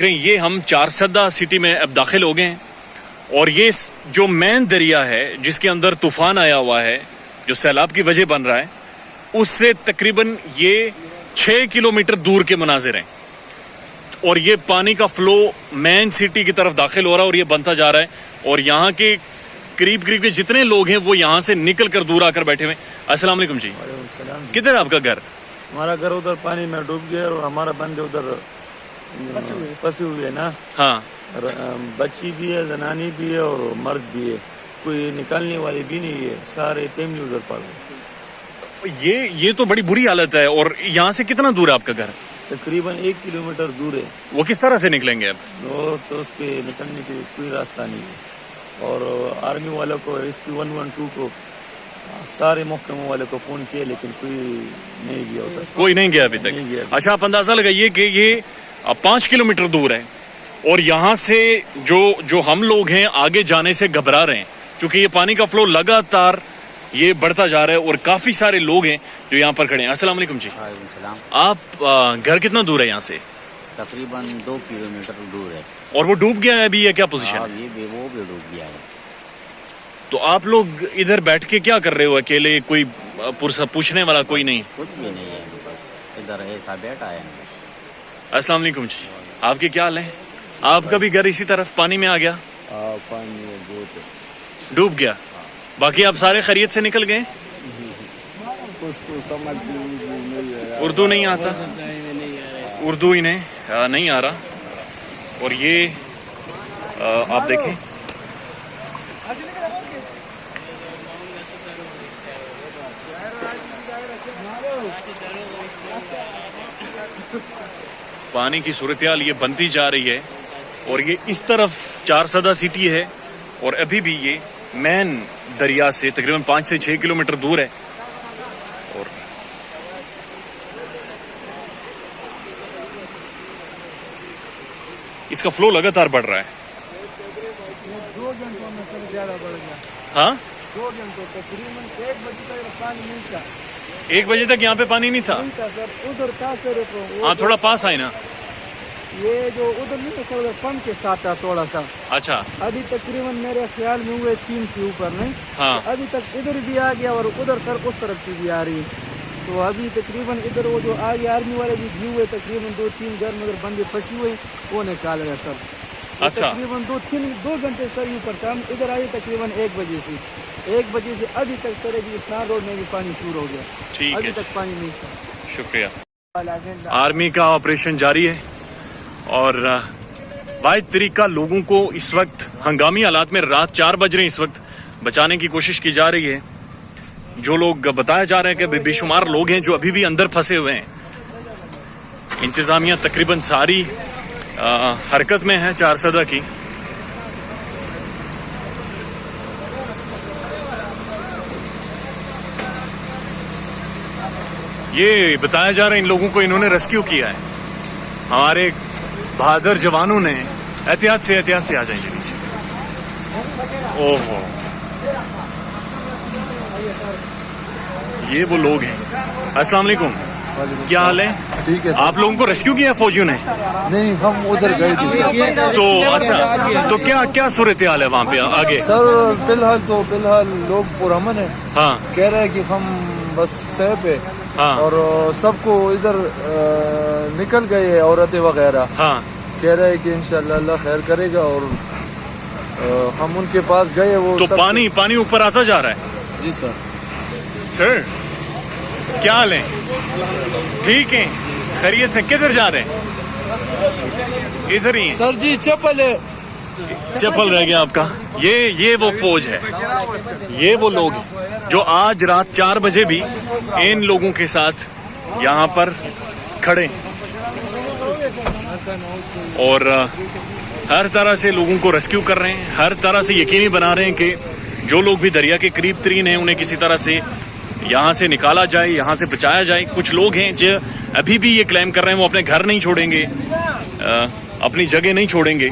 ये हम चारसदा सिटी में अब दाखिल हो गए हैं और ये जो मेन दरिया है जिसके अंदर तूफान आया हुआ है, जो सैलाब की वजह बन रहा है, उससे तकरीबन ये 6 किलोमीटर दूर के मनाजिर हैं और ये पानी का फ्लो मेन सिटी की तरफ दाखिल हो रहा है और ये बनता जा रहा है और यहाँ के करीब करीब के जितने लोग हैं वो यहाँ से निकल कर दूर आकर बैठे हुए। अस्सलाम वालेकुम जी। किधर है आपका घर? हमारा घर उधर पानी में डूब गया और हमारा बंदे उधर फंसे हुए है ना। हाँ, बच्ची भी है, जनानी भी है और मर्द भी है, कोई निकालने वाली भी नहीं है, सारे फैमिली उधर पड़ गए। ये तो बड़ी बुरी हालत है। और यहाँ से कितना दूर है आपका घर? तकरीबन 1 किलोमीटर दूर है। वो किस तरह से निकलेंगे अब? और तो उसके निकलने के कोई रास्ता नहीं है और आर्मी वालों को, रेस्क्यू 112 को, सारे महकमों वाले को फोन किया लेकिन कोई नहीं गया उधर। कोई नहीं गया अभी तक? अच्छा, आप अंदाजा लगाइए कि ये 5 किलोमीटर दूर है और यहाँ से जो हम लोग हैं आगे जाने से घबरा रहे हैं क्योंकि ये पानी का फ्लो लगातार ये बढ़ता जा रहा है और काफी सारे लोग हैं जो यहाँ पर खड़े हैं। अस्सलाम वालेकुम जी। आप घर कितना दूर है यहाँ से? तकरीबन 2 किलोमीटर दूर है। और वो डूब गया है अभी, ये क्या पोजीशन है? वो भी डूब गया है। तो आप लोग इधर बैठ के क्या कर रहे हो अकेले? कोई पूछने वाला कोई नहीं? कुछ भी नहीं है, बस इधर ऐसा बैठा है। अस्सलाम वालेकुम जी। आपके क्या हाल है? आपका भी घर इसी तरफ पानी में आ गया? पानी में बहुत डूब गया। बाकी आप सारे खैरियत से निकल गए? समझ उर्दू नहीं आता? उर्दू इन्हें नहीं आ रहा। और ये आप देखें, पानी की सूरत-ए-हाल ये बनती जा रही है और ये इस तरफ चारसदा सिटी है और अभी भी ये मेन दरिया से तकरीबन 5 से 6 किलोमीटर दूर है। और इसका फ्लो लगातार बढ़ रहा है। 2 घंटों में सर ज्यादा बढ़ गया। हाँ, 2 घंटों तकरीबन 1 बजे तक पानी नहीं था। 1 बजे तक यहाँ पे पानी नहीं था? सर उधर था सर। हाँ, थोड़ा पास आए ना। ये जो उधर नहीं था उधर पंप के साथ था थोड़ा सा। अच्छा, अभी तकरीबन मेरे ख्याल में हुए 3 से ऊपर नहीं। हाँ, अभी तक इधर भी आ गया और उधर सर उस तरफ से भी आ रही है। तो अभी तकरीबन इधर वो जो आगे आर्मी वाले भी भी हुए तकरीबन 2-3 घर में उधर बंदे फंसे हुए वो निकाल रहे सर। अच्छा, तकरीबन 2 घंटे सर ऊपर काम इधर आए तकरीबन 1 बजे से अभी तक सर अभी स्नान रोड में भी पानी शुरू हो गया। ठीक है, अभी तक पानी नहीं था। शुक्रिया। आर्मी का ऑपरेशन जारी है और वाहिद तरीका लोगों को इस वक्त हंगामी हालात में रात 4 बज रहे हैं इस वक्त बचाने की कोशिश की जा रही है। जो लोग बताया जा रहे हैं कि बेशुमार लोग हैं जो अभी भी अंदर फंसे हुए हैं। इंतजामिया तकरीबन सारी हरकत में है चारसदा की। ये बताया जा रहा है इन लोगों को इन्होंने रेस्क्यू किया है। हमारे बहादुर जवानों ने। एहतियात से आ जाएंगे नीचे। ओहो, ये वो लोग हैं। अस्सलाम वालेकुम, क्या हाल है? ठीक है। आप लोगों को रेस्क्यू किया फौजियों ने? नहीं, हम उधर गए थे। तो अच्छा, तो क्या सूरत हाल है वहाँ पे आगे? सर फिलहाल लोग पुरअमन है। हाँ, कह रहे हैं कि हम बस सेफ है। हाँ, और सबको इधर निकल गए औरतें वगैरह। हाँ, कह रहे हैं कि इंशाल्लाह अल्लाह खैर करेगा और हम उनके पास गए। वो तो पानी ऊपर आता जा रहा है? जी सर। सर, क्या हाल है? ठीक है, खैरियत से? किधर जा रहे हैं? इधर ही सर जी चप्पल है। चप्पल रह गया आपका? ये वो फौज है, ये वो लोग जो आज रात 4 बजे भी इन लोगों के साथ यहाँ पर खड़े और हर तरह से लोगों को रेस्क्यू कर रहे हैं, हर तरह से यकीनी बना रहे हैं कि जो लोग भी दरिया के करीब तरीन हैं उन्हें किसी तरह से यहाँ से निकाला जाए, यहाँ से बचाया जाए। कुछ लोग हैं जो अभी भी ये क्लेम कर रहे हैं वो अपने घर नहीं छोड़ेंगे, अपनी जगह नहीं छोड़ेंगे।